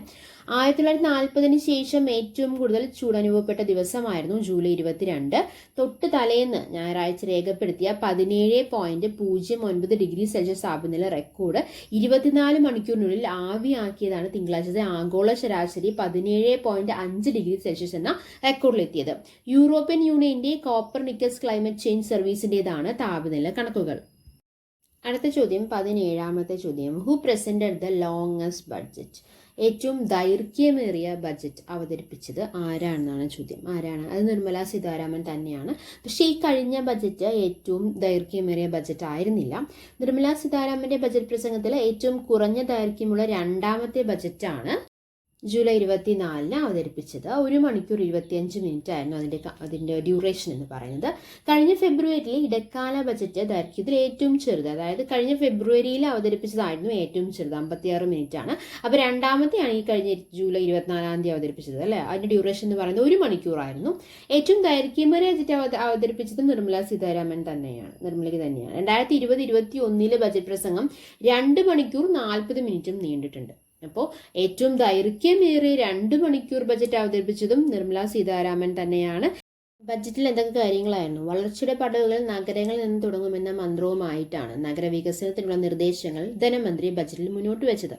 1940 ശേഷം ഏറ്റവും കൂടുതൽ ചൂടനുഭവപ്പെട്ട ദിവസമായിരുന്നു ജൂലൈ 22. തൊട്ട് തലേന്ന് ഞായറാഴ്ച രേഖപ്പെടുത്തിയ 17.09 ഡിഗ്രി സെൽഷ്യസ് താപനില റെക്കോർഡ് 24 മണിക്കൂറിനുള്ളിൽ ആവിയാക്കിയതാണ് തിങ്കളാഴ്ചത്തെ ആഗോള ശരാശരി 17.5 ഡിഗ്രി സെൽഷ്യസ് എന്ന റെക്കോർഡിലെത്തിയത്. യൂറോപ്യൻ യൂണിയന്റെ കോപ്പർനിക്കസ് ക്ലൈമറ്റ് ചേഞ്ച് സർവീസിന്റേതാണ് താപനില കണക്കുകൾ. അടുത്ത ചോദ്യം 17ാമത്തെ ചോദ്യം. Who presented the longest budget? ഏറ്റവും ദൈർഘ്യമേറിയ ബഡ്ജറ്റ് അവതരിപ്പിച്ചത് ആരാണെന്നാണ് ചോദ്യം. അത് നിർമ്മല സീതാരാമൻ തന്നെയാണ്. പക്ഷേ ഈ കഴിഞ്ഞ ബഡ്ജറ്റ് ഏറ്റവും ദൈർഘ്യമേറിയ ബഡ്ജറ്റ് ആയിരുന്നില്ല. നിർമ്മല സീതാരാമന്റെ ബഡ്ജറ്റ് പ്രസംഗത്തിൽ ഏറ്റവും കുറഞ്ഞ ദൈർഘ്യമുള്ള രണ്ടാമത്തെ ബഡ്ജറ്റാണ് ജൂലൈ 24 അവതരിപ്പിച്ചത്. 1 മണിക്കൂർ 25 മിനിറ്റ് ആയിരുന്നു അതിൻ്റെ ഡ്യൂറേഷൻ എന്ന് പറയുന്നത്. കഴിഞ്ഞ ഫെബ്രുവരിയിൽ ഇടക്കാല ബജറ്റ് ദൈർഘ്യത്തിൽ ഏറ്റവും ചെറുത്, അതായത് കഴിഞ്ഞ ഫെബ്രുവരിയിൽ അവതരിപ്പിച്ചതായിരുന്നു ഏറ്റവും ചെറുത്, 56 മിനിറ്റ് ആണ്. അപ്പോൾ രണ്ടാമത്തെയാണ് ഈ കഴിഞ്ഞ ജൂലൈ 24 അവതരിപ്പിച്ചത് അല്ലേ. അതിൻ്റെ ഡ്യൂറേഷൻ എന്ന് പറയുന്നത് 1 മണിക്കൂറായിരുന്നു. ഏറ്റവും ദൈർഘ്യമേറിയ ബജറ്റ് അവതരിപ്പിച്ചത് നിർമ്മല സീതാരാമൻ തന്നെയാണ്. 2020-21 ബജറ്റ് പ്രസംഗം 2 മണിക്കൂർ 40 മിനിറ്റും നീണ്ടിട്ടുണ്ട്. അപ്പോൾ ഏറ്റവും ദൈർഘ്യമേറിയ 2 മണിക്കൂർ ബജറ്റ് അവതരിപ്പിച്ചതും നിർമ്മല സീതാരാമൻ തന്നെയാണ്. ബജറ്റിൽ എന്തൊക്കെ കാര്യങ്ങളായിരുന്നു? വളർച്ചയുടെ പടവുകൾ നഗരങ്ങളിൽ നിന്ന് തുടങ്ങുമെന്ന മന്ത്രവുമായിട്ടാണ് നഗരവികസനത്തിനുള്ള നിർദ്ദേശങ്ങൾ ധനമന്ത്രി ബജറ്റിൽ മുന്നോട്ട് വെച്ചത്.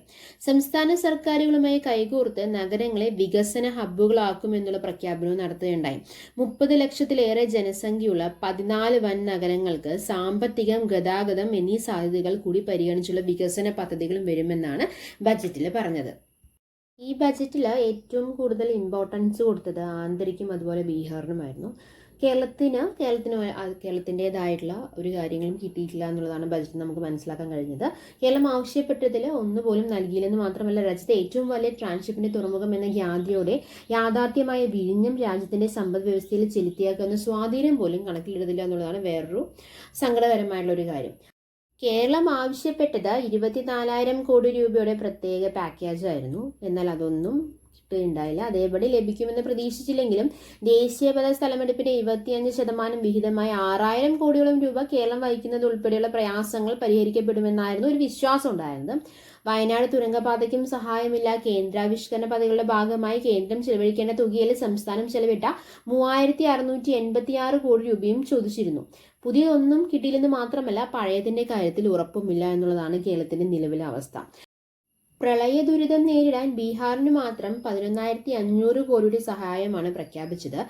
സംസ്ഥാന സർക്കാരുകളുമായി കൈകോർത്ത് നഗരങ്ങളെ വികസന ഹബ്ബുകളാക്കുമെന്നുള്ള പ്രഖ്യാപനവും നടത്തുകയുണ്ടായി. 30 ലക്ഷത്തിലേറെ ജനസംഖ്യയുള്ള 14 വൻ നഗരങ്ങൾക്ക് സാമ്പത്തികം, ഗതാഗതം എന്നീ സാധ്യതകൾ കൂടി പരിഗണിച്ചുള്ള വികസന പദ്ധതികളും വരുമെന്നാണ് ബജറ്റിൽ പറഞ്ഞത്. ഈ ബജറ്റിൽ ഏറ്റവും കൂടുതൽ ഇമ്പോർട്ടൻസ് കൊടുത്തത് ആന്ധ്രയ്ക്കും അതുപോലെ ബീഹാറിനുമായിരുന്നു. കേരളത്തിൻ്റെതായിട്ടുള്ള ഒരു കാര്യങ്ങളും കിട്ടിയിട്ടില്ല എന്നുള്ളതാണ് ബജറ്റ് നമുക്ക് മനസ്സിലാക്കാൻ കഴിഞ്ഞത്. കേരളം ആവശ്യപ്പെട്ടതിൽ ഒന്നുപോലും നൽകിയില്ലെന്ന് മാത്രമല്ല, രാജ്യത്തെ ഏറ്റവും വലിയ ട്രാൻസ്ഷിപ്പിന്റെ തുറമുഖം എന്ന ഖ്യാതിയോടെ യാഥാർത്ഥ്യമായ വിഴിഞ്ഞം രാജ്യത്തിന്റെ സമ്പദ് വ്യവസ്ഥയിൽ ചെലുത്തിയേക്കുന്ന സ്വാധീനം പോലും കണക്കിലെടുത്തില്ല എന്നുള്ളതാണ് വേറൊരു സങ്കടകരമായിട്ടുള്ള ഒരു കാര്യം. കേരളം ആവശ്യപ്പെട്ടത് 24,000 കോടി രൂപയുടെ പ്രത്യേക പാക്കേജായിരുന്നു. എന്നാൽ അതൊന്നും ഉണ്ടായില്ല. അതേപടി ലഭിക്കുമെന്ന് പ്രതീക്ഷിച്ചില്ലെങ്കിലും ദേശീയപാത സ്ഥലമെടുപ്പിന്റെ 25% വിഹിതമായി 6,000 കോടിയോളം രൂപ കേരളം വഹിക്കുന്നത് ഉൾപ്പെടെയുള്ള പ്രയാസങ്ങൾ പരിഹരിക്കപ്പെടുമെന്നായിരുന്നു ഒരു വിശ്വാസം ഉണ്ടായിരുന്നത്. വയനാട് തുരങ്കപാതയ്ക്കും സഹായമില്ല. കേന്ദ്രാവിഷ്കരണ പദ്ധതികളുടെ ഭാഗമായി കേന്ദ്രം ചെലവഴിക്കേണ്ട തുകയിൽ സംസ്ഥാനം ചെലവിട്ട 3,686 കോടി രൂപയും ചോദിച്ചിരുന്നു. പുതിയതൊന്നും കിട്ടിയില്ലെന്ന് മാത്രമല്ല, പഴയതിന്റെ കാര്യത്തിൽ ഉറപ്പുമില്ല എന്നുള്ളതാണ് കേരളത്തിന്റെ നിലവിലെ അവസ്ഥ. പ്രളയ ദുരിതം നേരിടാൻ ബീഹാറിന് മാത്രം 11,500 കോടിയുടെ സഹായമാണ് പ്രഖ്യാപിച്ചത്.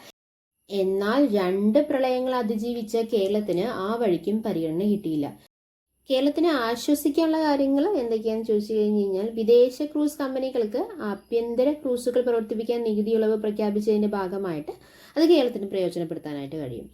എന്നാൽ 2 പ്രളയങ്ങൾ അതിജീവിച്ച കേരളത്തിന് ആ വഴിക്കും പരിഗണന കിട്ടിയില്ല. കേരളത്തിന് ആശ്വസിക്കാനുള്ള കാര്യങ്ങൾ എന്തൊക്കെയാണെന്ന് ചോദിച്ചു കഴിഞ്ഞ് കഴിഞ്ഞാൽ, വിദേശ ക്രൂസ് കമ്പനികൾക്ക് ആഭ്യന്തര ക്രൂസുകൾ പ്രവർത്തിപ്പിക്കാൻ നികുതി ഇളവ് പ്രഖ്യാപിച്ചതിന്റെ ഭാഗമായിട്ട് അത് കേരളത്തിന് പ്രയോജനപ്പെടുത്താനായിട്ട് കഴിയും.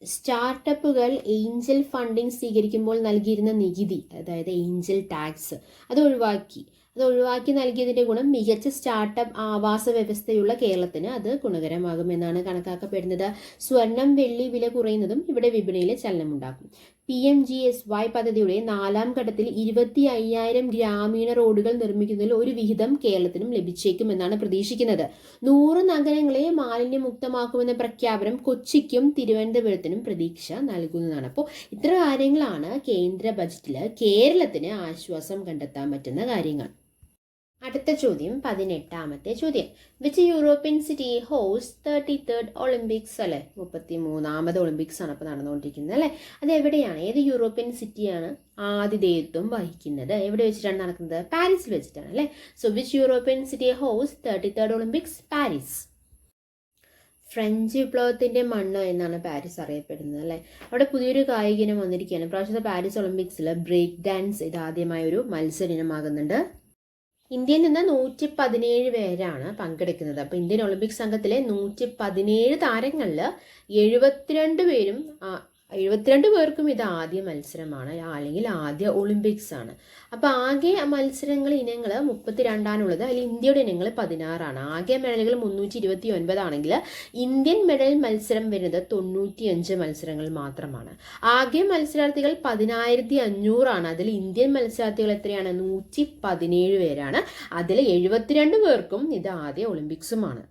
സ്റ്റാർട്ടപ്പുകൾ ഏഞ്ചൽ ഫണ്ടിംഗ് സ്വീകരിക്കുമ്പോൾ നൽകിയിരുന്ന നികുതി, അതായത് ഏഞ്ചൽ ടാക്സ്, അത് ഒഴിവാക്കി നൽകിയതിന്റെ ഗുണം മികച്ച സ്റ്റാർട്ടപ്പ് ആവാസ വ്യവസ്ഥയുള്ള കേരളത്തിന് അത് ഗുണകരമാകുമെന്നാണ് കണക്കാക്കപ്പെടുന്നത്. സ്വർണം വെള്ളി വില കുറയുന്നതും ഇവിടെ വിപണിയിൽ ചലനമുണ്ടാക്കും. PMGSY പദ്ധതിയുടെ 4ാം ഘട്ടത്തിൽ 25,000 ഗ്രാമീണ റോഡുകൾ നിർമ്മിക്കുന്നതിൽ ഒരു വിഹിതം കേരളത്തിനും ലഭിച്ചേക്കുമെന്നാണ് പ്രതീക്ഷിക്കുന്നത്. 100 നഗരങ്ങളെ മാലിന്യമുക്തമാക്കുമെന്ന പ്രഖ്യാപനം കൊച്ചിക്കും തിരുവനന്തപുരത്തിനും പ്രതീക്ഷ നൽകുന്നതാണ്. അപ്പോൾ ഇത്ര കാര്യങ്ങളാണ് കേന്ദ്ര ബജറ്റിൽ കേരളത്തിന് ആശ്വാസം കണ്ടെത്താൻ പറ്റുന്ന കാര്യങ്ങൾ. അടുത്ത ചോദ്യം 18ാമത്തെ ചോദ്യം. Which European city host 33rd Olympics അല്ലെ? 33ാമത് ഒളിമ്പിക്സ് ആണ് ഇപ്പോൾ നടന്നുകൊണ്ടിരിക്കുന്നത് അല്ലെ? അത് എവിടെയാണ്? ഏത് യൂറോപ്യൻ സിറ്റിയാണ് ആതിഥേയത്വം വഹിക്കുന്നത്? എവിടെ വെച്ചിട്ടാണ് നടക്കുന്നത്? പാരീസിൽ വെച്ചിട്ടാണ് അല്ലെ? So which European city host 33rd Olympics? Paris. French വിപ്ലവത്തിന്റെ മണ്ണ് എന്നാണ് പാരീസ് അറിയപ്പെടുന്നത് അല്ലെ? അവിടെ പുതിയൊരു കായിക ഇനം വന്നിരിക്കുകയാണ്. പ്രാവശ്യത്തെ പാരീസ് ഒളിമ്പിക്സിൽ ബ്രേക്ക് ഡാൻസ് ഇതാദ്യമായ ഒരു മത്സര ഇനമാകുന്നുണ്ട്. ഇന്ത്യയിൽ നിന്ന് 117 പേരാണ് പങ്കെടുക്കുന്നത്. അപ്പോൾ ഇന്ത്യൻ ഒളിമ്പിക് സംഘത്തിലെ 117 താരങ്ങളിൽ 72 പേർക്കും ഇത് ആദ്യ മത്സരമാണ്, അല്ലെങ്കിൽ ആദ്യ ഒളിമ്പിക്സ് ആണ്. അപ്പോൾ ആകെ മത്സരങ്ങൾ ഇനങ്ങൾ 32ആണുള്ളത്. അതിൽ ഇന്ത്യയുടെ ഇനങ്ങൾ 16ആണ്. ആകെ മെഡലുകൾ 329 ആണെങ്കിൽ ഇന്ത്യൻ മെഡൽ മത്സരം വരുന്നത് 95 മത്സരങ്ങൾ മാത്രമാണ്. ആകെ മത്സരാർത്ഥികൾ 10,500 ആണ്. അതിൽ ഇന്ത്യൻ മത്സരാർത്ഥികൾ എത്രയാണ്? 117 പേരാണ്. അതിൽ 72 പേർക്കും ഇത് ആദ്യ ഒളിമ്പിക്സുമാണ്.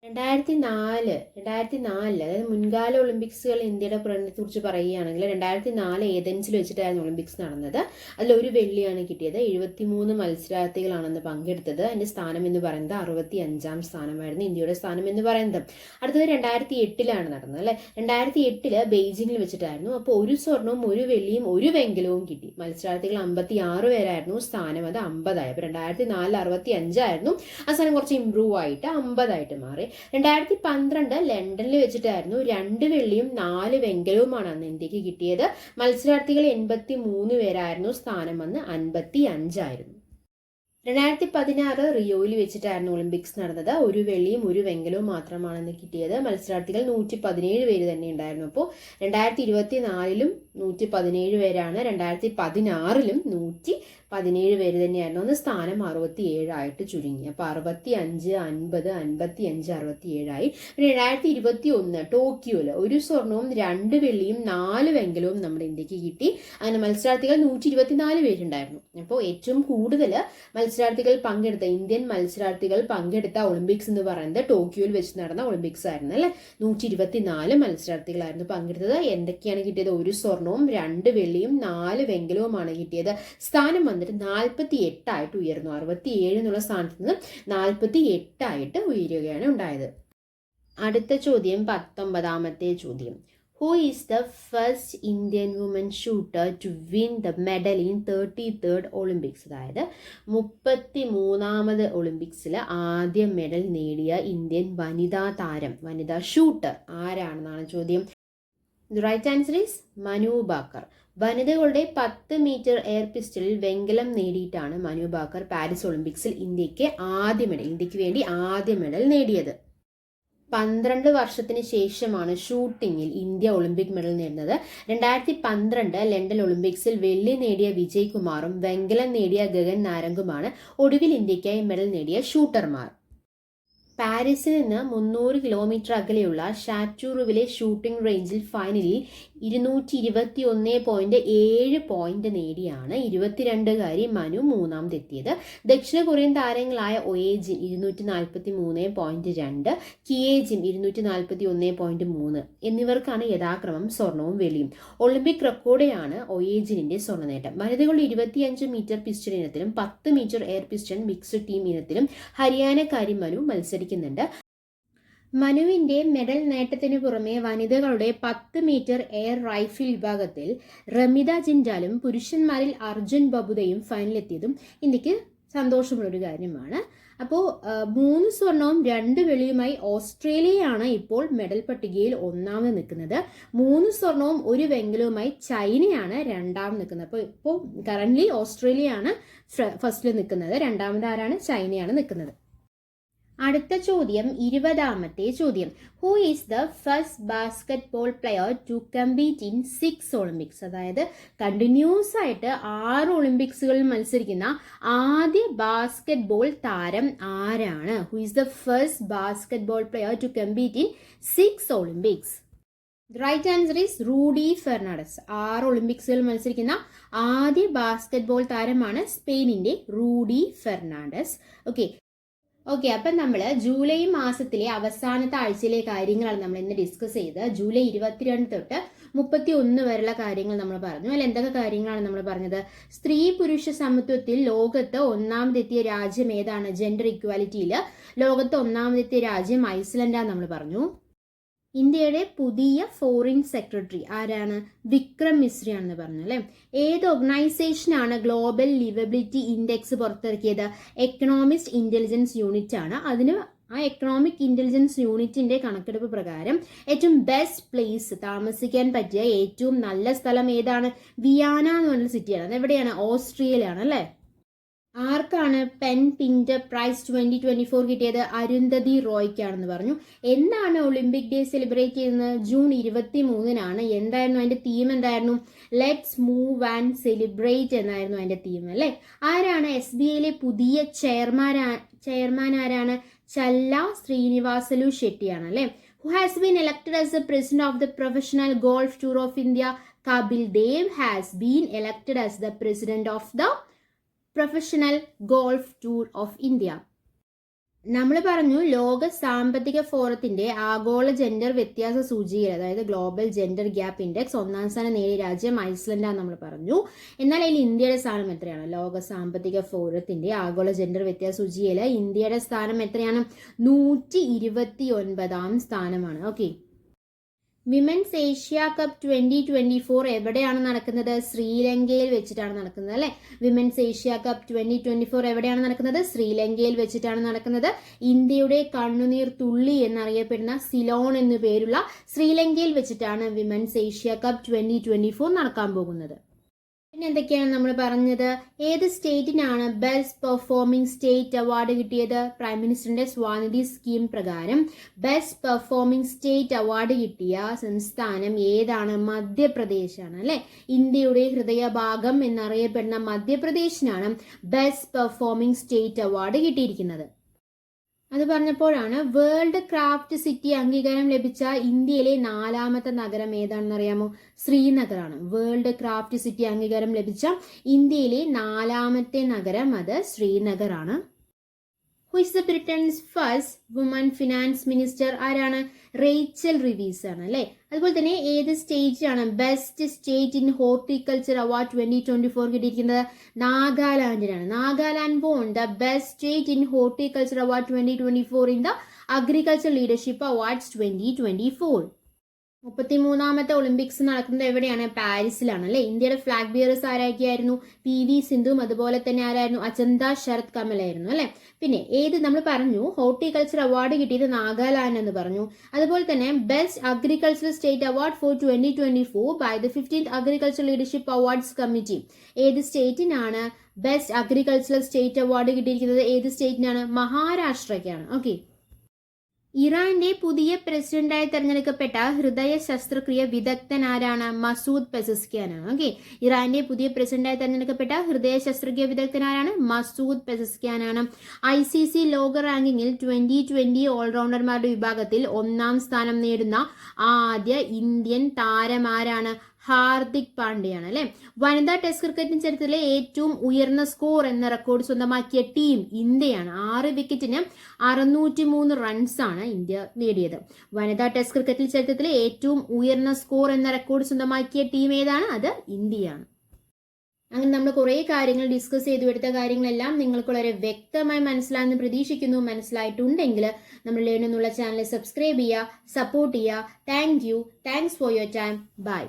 2004 അതായത് മുൻകാല ഒളിമ്പിക്സുകൾ ഇന്ത്യയുടെ പ്രകടനത്തെ കുറിച്ച് പറയുകയാണെങ്കിൽ 2004 ഏതൻസിൽ വെച്ചിട്ടായിരുന്നു ഒളിമ്പിക്സ് നടന്നത്. അതിൽ ഒരു വെള്ളിയാണ് കിട്ടിയത്. 73 മത്സരാർത്ഥികളാണെന്ന് പങ്കെടുത്തത്. അതിന്റെ സ്ഥാനം എന്ന് പറയുന്നത് 65ാം സ്ഥാനമായിരുന്നു ഇന്ത്യയുടെ സ്ഥാനം എന്ന് പറയുന്നത്. അടുത്തത് 2008 നടന്നത് അല്ലെ? 2008 ബെയ്ജിങ്ങിൽ വെച്ചിട്ടായിരുന്നു. അപ്പോൾ ഒരു സ്വർണവും ഒരു വെള്ളിയും ഒരു വെങ്കലവും കിട്ടി. മത്സരാർത്ഥികൾ 56 പേരായിരുന്നു. സ്ഥാനം അത് 50 ആയി. അപ്പോൾ 2004 65 ആയിരുന്നു. ആ സ്ഥാനം കുറച്ച് ഇംപ്രൂവ് ആയിട്ട് 50 ആയിട്ട് മാറി. 2012 ലണ്ടനിൽ വെച്ചിട്ടായിരുന്നു. 2 വെള്ളിയും 4 വെങ്കലവുമാണ് അന്ന് ഇന്ത്യക്ക് കിട്ടിയത്. മത്സരാർത്ഥികൾ 83 പേരായിരുന്നു. സ്ഥാനം അന്ന് 55 ആയിരുന്നു. 2016 റിയോയിൽ വെച്ചിട്ടായിരുന്നു ഒളിമ്പിക്സ് നടന്നത്. ഒരു വെള്ളിയും ഒരു വെങ്കലവും മാത്രമാണ് കിട്ടിയത്. മത്സരാർത്ഥികൾ 117 പേര് തന്നെ ഉണ്ടായിരുന്നു. അപ്പോൾ 2024 117 പേരാണ്. 2016 117 പേര് തന്നെയായിരുന്നു. അന്ന് സ്ഥാനം 67 ആയിട്ട് ചുരുങ്ങി. അപ്പോൾ 65, 50, 55, 67 ആയി. 2021 ടോക്കിയോയിൽ ഒരു സ്വർണവും 2 വെള്ളിയും 4 വെങ്കലവും നമ്മുടെ ഇന്ത്യക്ക് കിട്ടി. അങ്ങനെ മത്സരാർത്ഥികൾ 124 പേരുണ്ടായിരുന്നു. അപ്പോൾ ഏറ്റവും കൂടുതൽ ഇന്ത്യൻ മത്സരാർത്ഥികൾ പങ്കെടുത്ത ഒളിമ്പിക്സ് എന്ന് പറയുന്നത് ടോക്കിയോയിൽ വെച്ച് നടന്ന ഒളിമ്പിക്സ് ആയിരുന്നു അല്ലെ? 124 മത്സരാർത്ഥികളായിരുന്നു പങ്കെടുത്തത്. എന്തൊക്കെയാണ് കിട്ടിയത്? ഒരു സ്വർണവും 2 വെള്ളിയും 4 വെങ്കലവുമാണ് കിട്ടിയത്. സ്ഥാനം വന്നിട്ട് 48 ആയിട്ട് ഉയർന്നു. 67 എന്നുള്ള സ്ഥാനത്ത് നിന്ന് 48 ആയിട്ട് ഉയരുകയാണ് ഉണ്ടായത്. അടുത്ത ചോദ്യം 19ാമത്തെ ചോദ്യം. Who is the first Indian woman shooter to win the medal in 33rd Olympics? അതായത് 33ാമത് ഒളിമ്പിക്സിൽ ആദ്യ മെഡൽ നേടിയ ഇന്ത്യൻ വനിതാ ഷൂട്ടർ ആരാണെന്നാണ് ചോദ്യം. The right answer is Manu ബാക്കർ. വനിതകളുടെ 10 മീറ്റർ എയർ പിസ്റ്റളിൽ വെങ്കലം നേടിയിട്ടാണ് മനു ബാക്കർ പാരീസ് ഒളിമ്പിക്സിൽ ഇന്ത്യക്ക് വേണ്ടി ആദ്യ മെഡൽ നേടിയത്. 12 വർഷത്തിന് ശേഷമാണ് ഷൂട്ടിങ്ങിൽ ഇന്ത്യ ഒളിമ്പിക് മെഡൽ നേടുന്നത്. 2012 ലണ്ടൻ ഒളിമ്പിക്സിൽ വെള്ളി നേടിയ വിജയ് കുമാറും വെങ്കലം നേടിയ ഗഗൻ നാരംഗുമാണ് ഒടുവിൽ ഇന്ത്യക്കായി മെഡൽ നേടിയ ഷൂട്ടർമാർ. പാരീസിൽ നിന്ന് 300 കിലോമീറ്റർ അകലെയുള്ള ഷാറ്റൂറുവിലെ ഷൂട്ടിംഗ് റേഞ്ചിൽ ഫൈനലിൽ 221.7 പോയിന്റ് നേടിയാണ് 22കാരി മനു മൂന്നാമതെത്തിയത്. ദക്ഷിണ കൊറിയൻ താരങ്ങളായ ഒയേജിൻ 243.2, കിയേജിൻ 241.3 എന്നിവർക്കാണ് യഥാക്രമം സ്വർണവും വെള്ളിയും. ഒളിമ്പിക് റെക്കോർഡാണ് ഒയേജിനിന്റെ സ്വർണ്ണ നേട്ടം. വനിതകളുടെ 25 മീറ്റർ പിസ്റ്റൺ ഇനത്തിലും 10 metre air pistol mixed team ഇനത്തിലും ഹരിയാനക്കാരി മനു മത്സരിക്കുന്നുണ്ട്. മനുവിന്റെ മെഡൽ നേട്ടത്തിന് പുറമെ വനിതകളുടെ 10 മീറ്റർ എയർ റൈഫിൾ വിഭാഗത്തിൽ റമിത ജിൻഡാലും പുരുഷന്മാരിൽ അർജുൻ ബബുദയും ഫൈനലിലെത്തിയതും ഇന്ത്യക്ക് സന്തോഷമുള്ളൊരു കാര്യമാണ്. അപ്പോൾ 3 സ്വർണവും 2 വെള്ളിയുമായി ഓസ്ട്രേലിയയാണ് ഇപ്പോൾ മെഡൽ പട്ടികയിൽ ഒന്നാമത് നിൽക്കുന്നത്. 3 സ്വർണവും 1 വെങ്കലവുമായി ചൈനയാണ് രണ്ടാമത് നിൽക്കുന്നത്. അപ്പോൾ ഇപ്പോൾ കറന്റ്ലി ഓസ്ട്രേലിയയാണ് ഫസ്റ്റിൽ നിൽക്കുന്നത്, രണ്ടാമത് ആരാണ്? ചൈനയാണ് നിൽക്കുന്നത്. അടുത്ത ചോദ്യം 20ാമത്തെ ചോദ്യം. Who is the first basketball player to compete in 6 Olympics? അതായത് കണ്ടിന്യൂസ് ആയിട്ട് 6 ഒളിമ്പിക്സുകളിൽ മത്സരിക്കുന്ന ആദ്യ ബാസ്കറ്റ്ബോൾ താരം ആരാണ്? Who is the first basketball player to compete in 6 Olympics? Right answer is Rudy Fernandez. 6 ഒളിമ്പിക്സുകളിൽ മത്സരിക്കുന്ന ആദ്യ ബാസ്കറ്റ്ബോൾ താരമാണ് സ്പെയിനിന്റെ റൂഡി ഫെർണാണ്ടസ്. ഓക്കെ, അപ്പം നമ്മൾ ജൂലൈ മാസത്തിലെ അവസാനത്തെ ആഴ്ചയിലെ കാര്യങ്ങളാണ് നമ്മൾ ഇന്ന് ഡിസ്കസ് ചെയ്തത്. ജൂലൈ 22 തൊട്ട് 31 വരെയുള്ള കാര്യങ്ങൾ നമ്മൾ പറഞ്ഞു. അതിൽ എന്തൊക്കെ കാര്യങ്ങളാണ് നമ്മൾ പറഞ്ഞത്? സ്ത്രീ പുരുഷ സമത്വത്തിൽ ലോകത്ത് ഒന്നാമതെത്തിയ രാജ്യം ഏതാണ്? ജെൻഡർ ഇക്വാലിറ്റിയിൽ ലോകത്ത് ഒന്നാമതെത്തിയ രാജ്യം ഐസ്ലൻഡാണ് നമ്മൾ പറഞ്ഞു. ഇന്ത്യയുടെ പുതിയ ഫോറിൻ സെക്രട്ടറി ആരാണ്? വിക്രം മിശ്രി ആണെന്ന് പറഞ്ഞു അല്ലേ. ഏത് ഓർഗനൈസേഷനാണ് ഗ്ലോബൽ ലിവബിലിറ്റി ഇൻഡെക്സ് പുറത്തിറക്കിയത്? എക്കണോമിസ്റ്റ് ഇന്റലിജൻസ് യൂണിറ്റ് ആണ്. അതിന് ആ എക്കണോമിക് ഇന്റലിജൻസ് യൂണിറ്റിന്റെ കണക്കെടുപ്പ് പ്രകാരം ഏറ്റവും ബെസ്റ്റ് പ്ലേസ് താമസിക്കാൻ പറ്റിയ ഏറ്റവും നല്ല സ്ഥലം ഏതാണ്? വിയാന എന്ന് പറഞ്ഞ സിറ്റിയാണ്. അത് എവിടെയാണ്? ഓസ്ട്രിയയിലാണ് അല്ലേ. ആർക്കാണ് പെൻ പിന്റർ പ്രൈസ് 2024 കിട്ടിയത്? അരുന്ധതി റോയ്ക്കാണെന്ന് പറഞ്ഞു. എന്നാണ് ഒളിമ്പിക് ഡേ സെലിബ്രേറ്റ് ചെയ്യുന്നത്? ജൂൺ 23-നാണ്. എന്തായിരുന്നു അതിന്റെ തീം? എന്തായിരുന്നു? ലെറ്റ്സ് മൂവ് ആൻഡ് സെലിബ്രേറ്റ് എന്നായിരുന്നു അതിന്റെ തീം അല്ലേ. ആരാണ് SBIയിലെ പുതിയ ചെയർമാൻ ആരാണ്? ചല്ല ശ്രീനിവാസലു ഷെട്ടിയാണ് അല്ലേ. Who has been elected as the president of the professional golf tour of India? Kapil Dev has been elected as the president of the professional golf tour of India. നമ്മൾ പറഞ്ഞു ലോക സാമ്പത്തിക ഫോറത്തിന്റെ ആഗോള ജെൻഡർ വ്യത്യാസ സൂചികയിൽ, അതായത് ഗ്ലോബൽ ജെൻഡർ ഗ്യാപ്പ് ഇൻഡെക്സ് 1ാം സ്ഥാനം നേടിയ രാജ്യം ഐസ്ലൻഡാണ് നമ്മൾ പറഞ്ഞു. എന്നാൽ അതിൽ ഇന്ത്യയുടെ സ്ഥാനം എത്രയാണ്? ലോക സാമ്പത്തിക ഫോറത്തിന്റെ ആഗോള ജെൻഡർ വ്യത്യാസ സൂചികയിൽ ഇന്ത്യയുടെ സ്ഥാനം എത്രയാണ്? 129ാം സ്ഥാനമാണ്. ഓക്കെ, വിമൻസ് ഏഷ്യ കപ്പ് 2024 എവിടെയാണ് നടക്കുന്നത്? ശ്രീലങ്കയിൽ വെച്ചിട്ടാണ് നടക്കുന്നത് അല്ലെ. വിമൻസ് ഏഷ്യ കപ്പ് 2024 എവിടെയാണ് നടക്കുന്നത്? ശ്രീലങ്കയിൽ വെച്ചിട്ടാണ് നടക്കുന്നത്. ഇന്ത്യയുടെ കണ്ണുനീർ തുള്ളി എന്നറിയപ്പെടുന്ന സിലോൺ എന്നു പേരുള്ള ശ്രീലങ്കയിൽ വെച്ചിട്ടാണ് വിമൻസ് ഏഷ്യ കപ്പ് 2024 നടക്കാൻ പോകുന്നത്. പിന്നെ എന്തൊക്കെയാണ് നമ്മൾ പറഞ്ഞത്? ഏത് സ്റ്റേറ്റിനാണ് ബെസ്റ്റ് പെർഫോമിംഗ് സ്റ്റേറ്റ് അവാർഡ് കിട്ടിയത്? പ്രൈം മിനിസ്റ്ററിന്റെ സ്വാനിധി സ്കീം പ്രകാരം ബെസ്റ്റ് പെർഫോമിംഗ് സ്റ്റേറ്റ് അവാർഡ് കിട്ടിയ സംസ്ഥാനം ഏതാണ്? മധ്യപ്രദേശാണ് അല്ലെ. ഇന്ത്യയുടെ ഹൃദയഭാഗം എന്നറിയപ്പെടുന്ന മധ്യപ്രദേശിനാണ് ബെസ്റ്റ് പെർഫോമിംഗ് സ്റ്റേറ്റ് അവാർഡ് കിട്ടിയിരിക്കുന്നത്. അത് പറഞ്ഞപ്പോഴാണ് വേൾഡ് ക്രാഫ്റ്റ് സിറ്റി അംഗീകാരം ലഭിച്ച ഇന്ത്യയിലെ 4ാമത്തെ നഗരം ഏതാണെന്ന് അറിയാമോ? ശ്രീനഗറാണ്. വേൾഡ് ക്രാഫ്റ്റ് സിറ്റി അംഗീകാരം ലഭിച്ച ഇന്ത്യയിലെ 4ാമത്തെ നഗരം അത് ശ്രീനഗറാണ്. Who is the Britain's first woman finance minister? ആരാണ്? റേച്ചൽ റിവീസ് ആണ് അല്ലെ. അതുപോലെ തന്നെ ഏത് സ്റ്റേറ്റിനാണ് best state in horticulture award 2024 കിട്ടിയിരിക്കുന്നത്? നാഗാലാൻഡിനാണ്. Nagaland won the best state in horticulture award 2024 in the agriculture leadership awards 2024. 33ാമത്തെ ഒളിമ്പിക്സ് നടക്കുന്നത് എവിടെയാണ്? പാരീസിലാണ് അല്ലെ. ഇന്ത്യയുടെ ഫ്ലാഗ് ബിയറേഴ്സ് ആരൊക്കെയായിരുന്നു? PV സിന്ധുവും അതുപോലെ തന്നെ ആരായിരുന്നു? അജന്ത ശരത് കമലായിരുന്നു അല്ലെ. പിന്നെ നമ്മൾ പറഞ്ഞു ഹോർട്ടിക്കൾച്ചർ അവാർഡ് കിട്ടിയത് നാഗാലാൻഡ് എന്ന് പറഞ്ഞു. അതുപോലെ തന്നെ best agricultural state award for 2024 by the 15th agriculture leadership awards committee. ഏത് സ്റ്റേറ്റിനാണ് ബെസ്റ്റ് അഗ്രികൾച്ചറൽ സ്റ്റേറ്റ് അവാർഡ് കിട്ടിയിരിക്കുന്നത്? ഏത് സ്റ്റേറ്റിനാണ്? മഹാരാഷ്ട്രയ്ക്കാണ്. ഓക്കെ, ഇറാന്റെ പുതിയ പ്രസിഡന്റായി തെരഞ്ഞെടുക്കപ്പെട്ട ഹൃദയ ശസ്ത്രക്രിയ വിദഗ്ധൻ ആരാണ്? മസൂദ് പെസസ്കിയാനാണ്. ഓക്കെ, ഇറാന്റെ പുതിയ പ്രസിഡന്റായി തെരഞ്ഞെടുക്കപ്പെട്ട ഹൃദയ ശസ്ത്രക്രിയ വിദഗ്ധൻ ആരാണ്? മസൂദ് പെസസ്കിയാനാണ്. ICC ലോക റാങ്കിങ്ങിൽ 2020 ഓൾറൗണ്ടർമാരുടെ വിഭാഗത്തിൽ 1-ാം സ്ഥാനം നേടുന്ന ആദ്യ ഇന്ത്യൻ താരമാരാണ്? ഹാർദിക് പാണ്ഡ്യയാണ് അല്ലെ. വനിതാ ടെസ്റ്റ് ക്രിക്കറ്റിന് ചരിത്രത്തിലെ ഏറ്റവും ഉയർന്ന സ്കോർ എന്ന റെക്കോർഡ് സ്വന്തമാക്കിയ ടീം ഇന്ത്യയാണ്. 6 വിക്കറ്റിന് 603 റൺസാണ് ഇന്ത്യ നേടിയത്. വനിതാ ടെസ്റ്റ് ക്രിക്കറ്റിൽ ചരിത്രത്തിലെ ഏറ്റവും ഉയർന്ന സ്കോർ എന്ന റെക്കോർഡ് സ്വന്തമാക്കിയ ടീം ഏതാണ്? അത് ഇന്ത്യയാണ്. അങ്ങനെ നമ്മൾ കുറേ കാര്യങ്ങൾ ഡിസ്കസ് ചെയ്തു. എടുത്ത കാര്യങ്ങളെല്ലാം നിങ്ങൾക്ക് വളരെ വ്യക്തമായി മനസ്സിലായെന്ന് പ്രതീക്ഷിക്കുന്നു. മനസ്സിലായിട്ടുണ്ടെങ്കിൽ നമ്മൾ ലേൺ എന്നുള്ള ചാനൽ സബ്സ്ക്രൈബ് ചെയ്യുക, സപ്പോർട്ട് ചെയ്യുക. Thanks for your time. By.